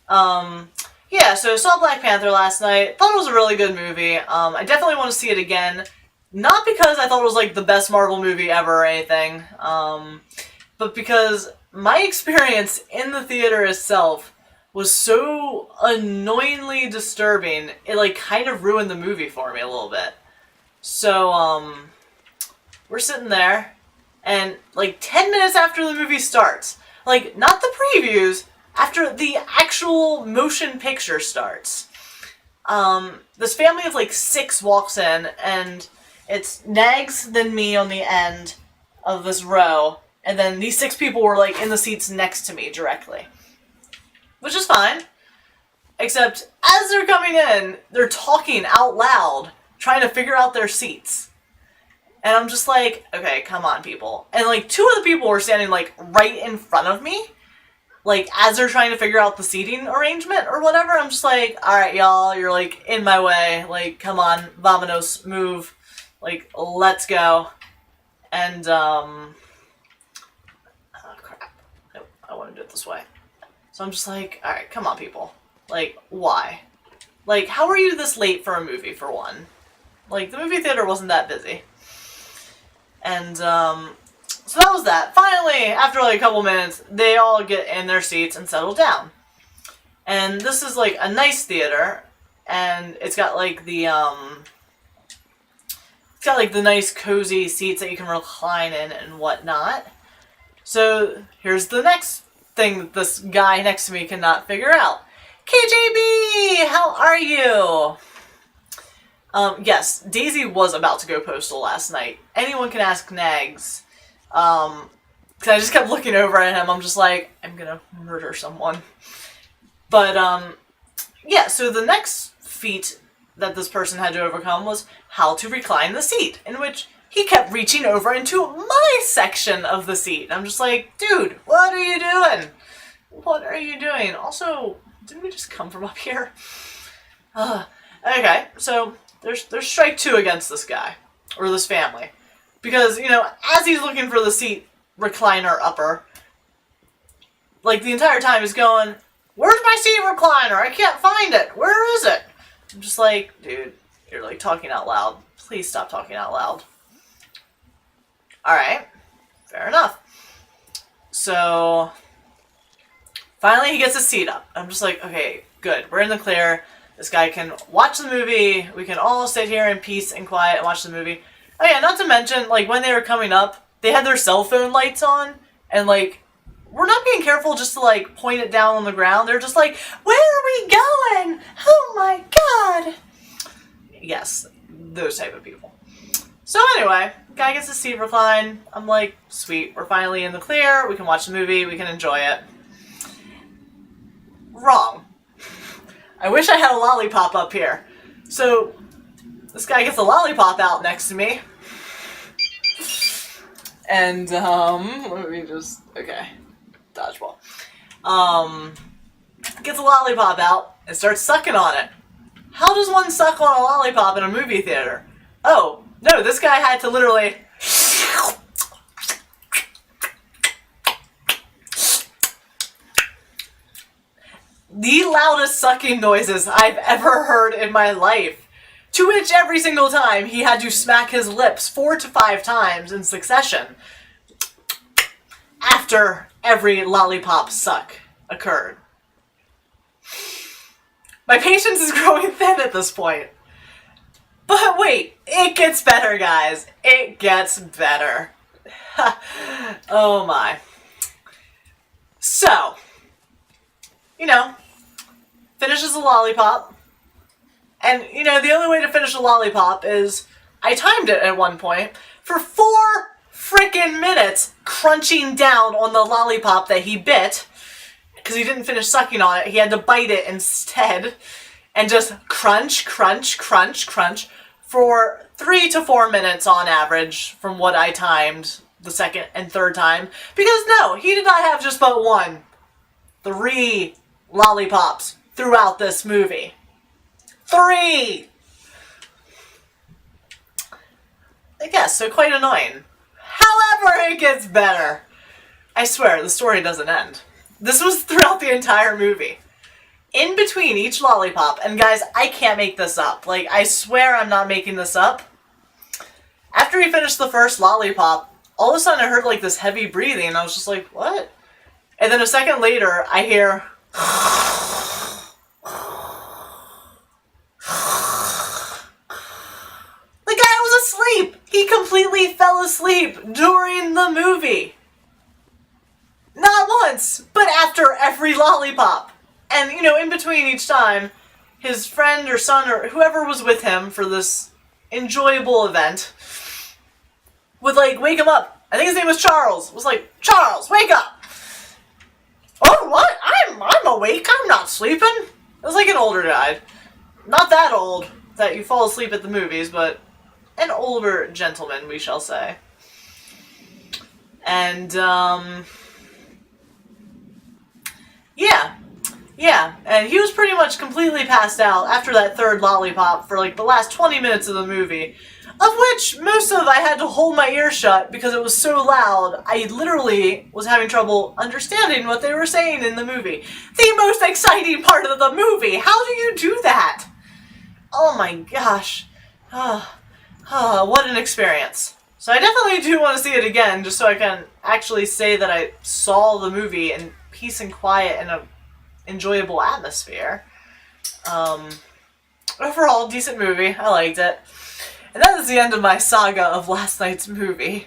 Yeah, so saw Black Panther last night. Thought it was a really good movie. I definitely want to see it again. Not because I thought it was like the best Marvel movie ever or anything, but because my experience in the theater itself was so annoyingly disturbing, it like kind of ruined the movie for me a little bit. So, we're sitting there, and like 10 minutes after the movie starts, like not the previews, after the actual motion picture starts, this family of like six walks in, and it's Nags, then me on the end of this row, and then these six people were like in the seats next to me directly. Which is fine. Except, as they're coming in, they're talking out loud, trying to figure out their seats. And I'm just like, okay, come on, people. And like, two of the people were standing like right in front of me, like as they're trying to figure out the seating arrangement or whatever. I'm just like, alright, y'all, you're like in my way. Like, come on, vamonos, move. Like, let's go. And, oh crap. I want to do it this way. So I'm just like, alright, come on, people. Like, why? Like, how are you this late for a movie, for one? Like, the movie theater wasn't that busy. And, so that was that. Finally, after like a couple minutes, they all get in their seats and settle down. And this is like a nice theater, and it's got like the, nice cozy seats that you can recline in and whatnot. So, here's the next thing that this guy next to me cannot figure out. KJB! How are you? Yes, Daisy was about to go postal last night. Anyone can ask Nags. Because I just kept looking over at him. I'm just like, I'm gonna murder someone. But, yeah, so the next feat that this person had to overcome was how to recline the seat, in which he kept reaching over into my section of the seat. And I'm just like, dude, what are you doing? What are you doing? Also, didn't we just come from up here? Okay, so there's strike two against this guy, or this family. Because, you know, as he's looking for the seat recliner upper, like the entire time he's going, where's my seat recliner? I can't find it. Where is it? I'm just like, dude, you're like talking out loud. Please stop talking out loud. Alright, fair enough. So, finally he gets his seat up. I'm just like, okay, good. We're in the clear. This guy can watch the movie. We can all sit here in peace and quiet and watch the movie. Oh yeah, not to mention, like, when they were coming up, they had their cell phone lights on, and, like, we're not being careful just to, like, point it down on the ground. They're just like, where are we going? Oh my god! Yes, those type of people. So anyway, guy gets his seat reclined. I'm like, sweet, we're finally in the clear. We can watch the movie. We can enjoy it. Wrong. I wish I had a lollipop up here. So, this guy gets a lollipop out next to me. And, let me just, okay. Dodgeball. Gets a lollipop out and starts sucking on it. How does one suck on a lollipop in a movie theater? Oh, no, this guy had to literally the loudest sucking noises I've ever heard in my life. To which every single time he had to smack his lips 4 to 5 times in succession after every lollipop suck occurred. My patience is growing thin at this point. But wait, it gets better, guys. It gets better. Oh my. So, you know, finishes the lollipop. And, you know, the only way to finish a lollipop is, I timed it at one point, for 4 frickin' minutes crunching down on the lollipop that he bit, because he didn't finish sucking on it. He had to bite it instead, and just crunch, crunch, crunch, crunch, for 3 to 4 minutes on average, from what I timed the second and third time. Because no, he did not have just but 1. 3 lollipops throughout this movie. 3! I guess, so quite annoying. However, it gets better. I swear, the story doesn't end. This was throughout the entire movie. in between each lollipop, and guys, I can't make this up. Like, I swear I'm not making this up. After he finished the first lollipop, all of a sudden I heard like this heavy breathing, and I was just like, what? And then a second later, I hear... The guy was asleep! He completely fell asleep during the movie. Not once, but after every lollipop. And, you know, in between each time, his friend or son or whoever was with him for this enjoyable event would, like, wake him up. I think his name was Charles. Was like, Charles, wake up! Oh, what? I'm awake. I'm not sleeping. It was like an older guy. Not that old that you fall asleep at the movies, but an older gentleman, we shall say. And, yeah, and he was pretty much completely passed out after that third lollipop for like the last 20 minutes of the movie, of which most of I had to hold my ear shut because it was so loud. I literally was having trouble understanding what they were saying in the movie. The most exciting part of the movie! How do you do that? Oh my gosh. What an experience. So I definitely do want to see it again, just so I can actually say that I saw the movie in peace and quiet and a enjoyable atmosphere. Overall, decent movie. I liked it. And that is the end of my saga of last night's movie.